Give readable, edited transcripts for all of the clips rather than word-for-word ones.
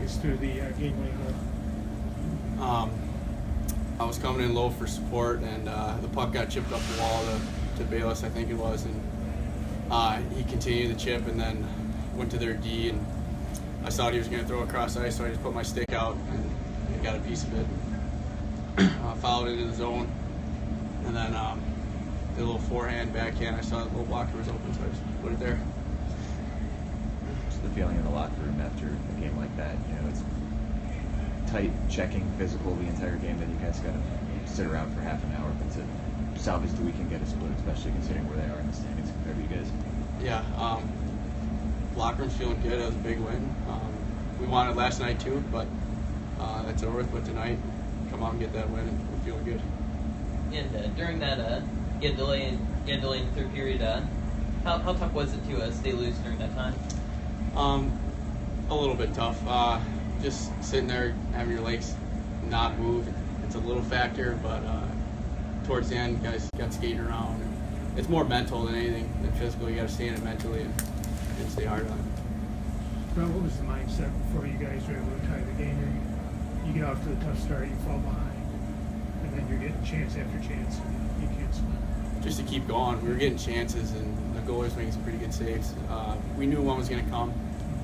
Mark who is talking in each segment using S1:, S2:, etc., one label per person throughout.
S1: us through the game-winning goal.
S2: I was coming in low for support, and the puck got chipped up the wall to Bayless, I think it was, and he continued the chip and then went to their D, and I thought he was going to throw it across ice, so I just put my stick out and got a piece of it. Followed into the zone, and then did a little forehand, backhand. I saw the little blocker was open, so I just put it there.
S3: What's the feeling in the locker room after a game like that? You know, it's tight, checking, physical the entire game, that you guys got to sit around for half an hour, but to salvage the weekend, get a split, especially considering where they are in the standings compared to you guys.
S2: Yeah, locker room's feeling good. That was a big win. We won it last night too, but that's over with. But tonight, come out and get that win, and we're feeling good.
S4: And during that, you had delay in the third period. How tough was it to stay loose during that time?
S2: A little bit tough. Just sitting there, having your legs not move, it's a little factor, but towards the end, guys got skating around. It's more mental than anything than physical. You got to stand it mentally and stay hard on it.
S1: Well, what was the mindset before you guys were able to tie the game? You get off to a tough start, you fall behind, and then you're getting chance after chance, and you can't swim.
S2: Just to keep going. We were getting chances, and the goalie was making some pretty good saves. We knew one was going to come,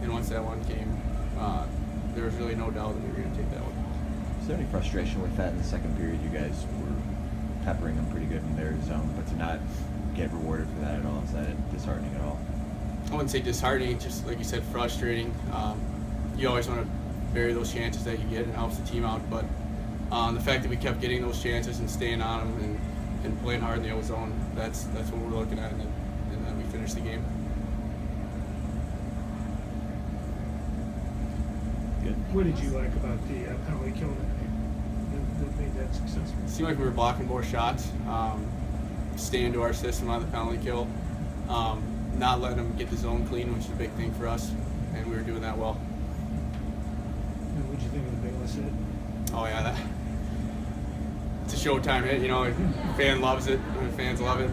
S2: and once that one came, there was really no doubt that we were going to take that one.
S3: Is there any frustration with that in the second period? You guys were peppering them pretty good in their zone, but to not get rewarded for that at all, is that disheartening at all?
S2: I wouldn't say disheartening, just like you said, frustrating. You always want to bury those chances that you get, and it helps the team out. But the fact that we kept getting those chances and staying on them and playing hard in the O-zone, that's what we're looking at, and then we finished the game.
S3: Good.
S1: What did you like about the penalty kill that made that successful?
S2: It seemed like we were blocking more shots, staying to our system on the penalty kill, not letting them get the zone clean, which is a big thing for us, and we were doing that well.
S1: And what did you think of the Bayless hit?
S2: Oh yeah, it's a showtime hit. You know, the fan loves it. The fans love it.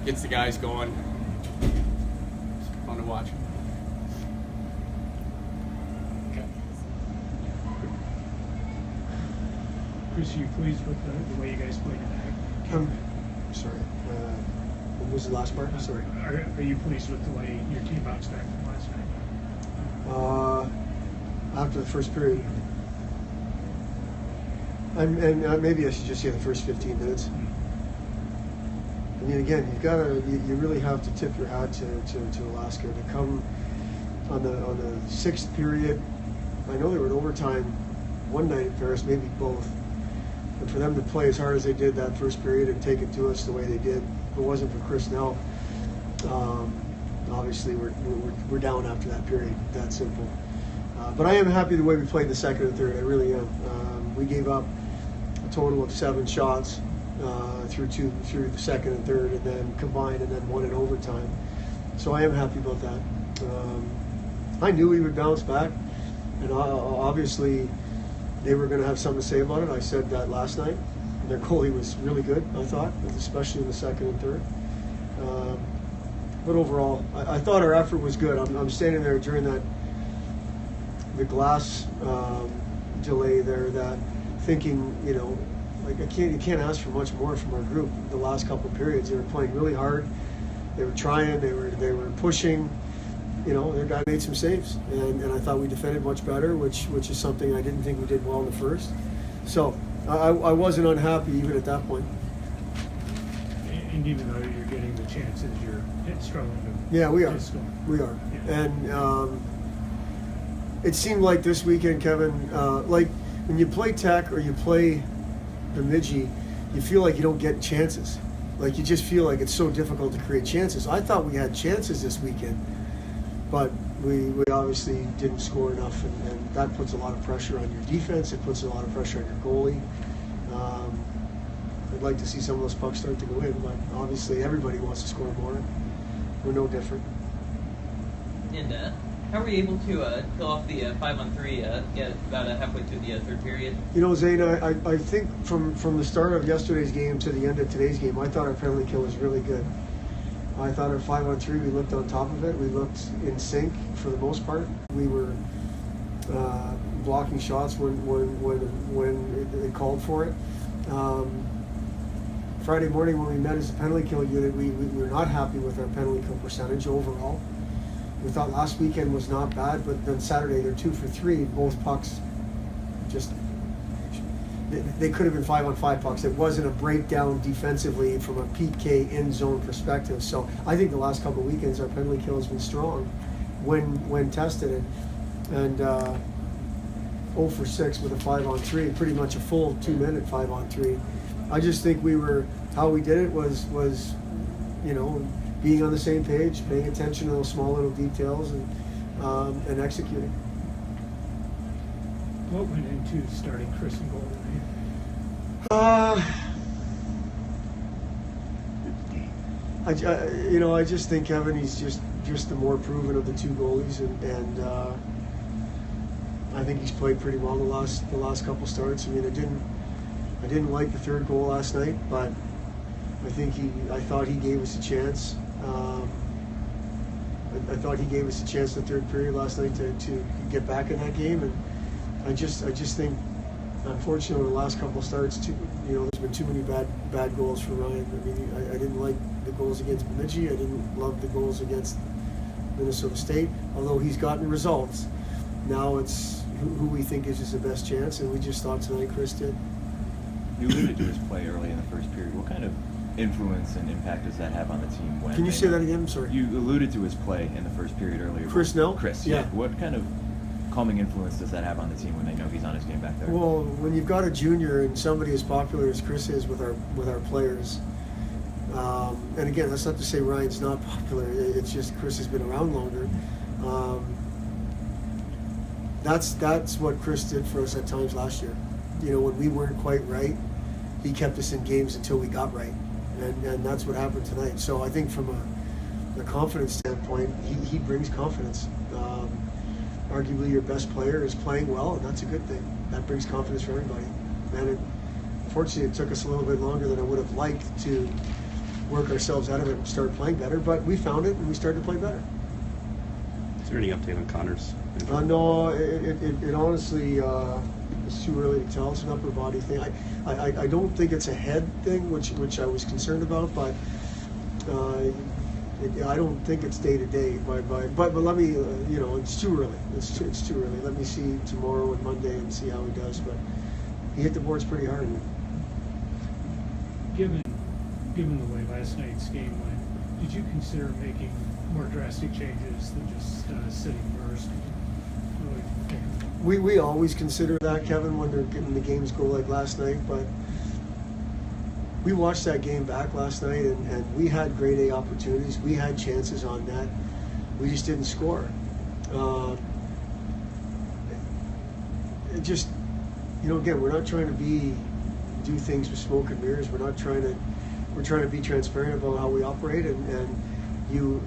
S2: Gets the guys going. It's fun to watch.
S1: Chris, are you pleased with the way you guys played tonight?
S5: Sorry. What was the last part? Sorry.
S1: Are you pleased with the way your team bounced back from last night?
S5: After the first period, maybe I should just say the first 15 minutes. I mean, again, you really have to tip your hat to Alaska to come on the sixth period. I know they were in overtime one night in Paris, maybe both. But for them to play as hard as they did that first period and take it to us the way they did, if it wasn't for Chris Nell, obviously we're down after that period. That simple. But I am happy the way we played the second and third. I really am. We gave up a total of 7 shots through the second and third, and then combined, and then 1 in overtime. So I am happy about that. I knew we would bounce back, and obviously they were going to have something to say about it. I said that last night. Their goalie was really good, I thought, especially in the second and third. But overall, I thought our effort was good. I'm standing there during the glass delay there, that thinking, you know, like you can't ask for much more from our group. The last couple of periods, they were playing really hard. They were trying. They were pushing. You know, their guy made some saves, and I thought we defended much better, which is something I didn't think we did well in the first. So I wasn't unhappy even at that point.
S1: And even though you're getting the chances, you're struggling to.
S5: Yeah, we are. We are.
S1: Yeah.
S5: And it seemed like this weekend, Kevin, like when you play Tech or you play Bemidji, you feel like you don't get chances. Like you just feel like it's so difficult to create chances. I thought we had chances this weekend, but we obviously didn't score enough, and that puts a lot of pressure on your defense. It puts a lot of pressure on your goalie. I'd like to see some of those pucks start to go in, but obviously everybody wants to score more. We're no different.
S4: And how were you able to kill off the 5-on-3 get about halfway through the third period?
S5: You know, Zane, I think from the start of yesterday's game to the end of today's game, I thought our penalty kill was really good. I thought our 5-on-3, we looked on top of it. We looked in sync for the most part. We were blocking shots when it called for it. Friday morning when we met as a penalty kill unit, we were not happy with our penalty kill percentage overall. We thought last weekend was not bad, but then Saturday they're 2 for 3. Both pucks just, they could have been 5-on-5 pucks. It wasn't a breakdown defensively from a PK in zone perspective. So I think the last couple of weekends our penalty kill has been strong when tested, and 0 for 6 with a 5-on-3, pretty much a full 2-minute 5-on-3. I just think how we did it was being on the same page, paying attention to those small little details, and executing.
S1: What went into starting Chris in goal tonight?
S5: I just think Kevin, he's just the more proven of the two goalies, and I think he's played pretty well the last couple starts. I mean, I didn't like the third goal last night, but I thought he gave us a chance. I thought he gave us a chance in the third period last night to get back in that game, and I just think, unfortunately, the last couple of starts, there's been too many bad goals for Ryan. I mean, I didn't like the goals against Bemidji. I didn't love the goals against Minnesota State, although he's gotten results. Now it's who we think is the best chance, and we just thought tonight Chris did.
S3: You alluded to his play early in the first period. What kind of influence and impact does that have on the team?
S5: Can you say that again? I'm sorry.
S3: You alluded to his play in the first period earlier.
S5: Chris Nell?
S3: Chris,
S5: yeah.
S3: What kind of calming influence does that have on the team when they know he's on his game back there?
S5: Well, when you've got a junior and somebody as popular as Chris is with our players, and again, that's not to say Ryan's not popular. It's just Chris has been around longer. That's what Chris did for us at times last year. When we weren't quite right, he kept us in games until we got right, and that's what happened tonight. So I think from a confidence standpoint, he brings confidence. Arguably your best player is playing well, and that's a good thing. That brings confidence for everybody. And unfortunately, it took us a little bit longer than I would have liked to work ourselves out of it and start playing better, but we found it and we started to play better.
S6: Is there any update on Connor's injury?
S5: No, it honestly it's too early to tell. It's an upper body thing. I don't think it's a head thing, which I was concerned about, but I don't think it's day to day. But let me, it's too early. It's too early. Let me see tomorrow and Monday and see how he does. But he hit the boards pretty hard.
S1: Given the way last night's game went, did you consider making more drastic changes than just sitting first?
S5: We always consider that, Kevin, when the games go like last night, but we watched that game back last night, and we had grade A opportunities. We had chances on net. We just didn't score. Again, we're not trying to do things with smoke and mirrors. We're trying to be transparent about how we operate, and you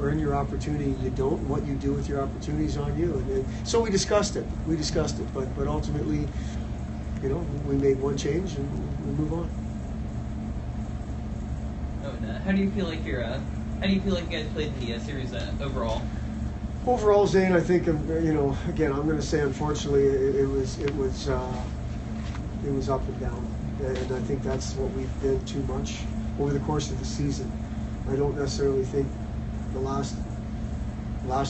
S5: earn your opportunity. You don't. What you do with your opportunities on you. And so we discussed it. But ultimately, we made one change and we move on.
S4: Oh, and how do you feel like you guys played in the series overall?
S5: Overall, Zane, I think again, I'm going to say unfortunately it was up and down, and I think that's what we did too much over the course of the season. I don't necessarily think the last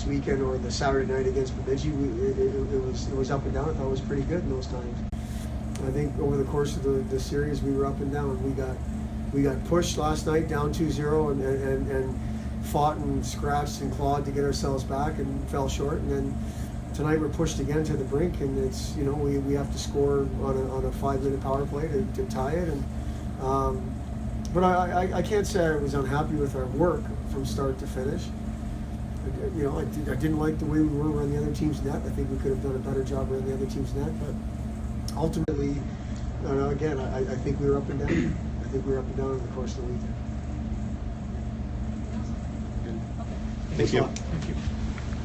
S5: weekend or the Saturday night against Bemidji it was up and down. I thought it was pretty good in those times. I think over the course of the series we were up and down. We got pushed last night down 2-0 and fought and scratched and clawed to get ourselves back and fell short. And then tonight we're pushed again to the brink, and it's we have to score on a 5-minute power play to tie it. And but I can't say I was unhappy with our work from start to finish. I didn't like the way we were around the other team's net. I think we could have done a better job around the other team's net. But ultimately, again, I think we were up and down. I think we were up and down over the course of the weekend.
S6: Thank you.
S1: Thank you.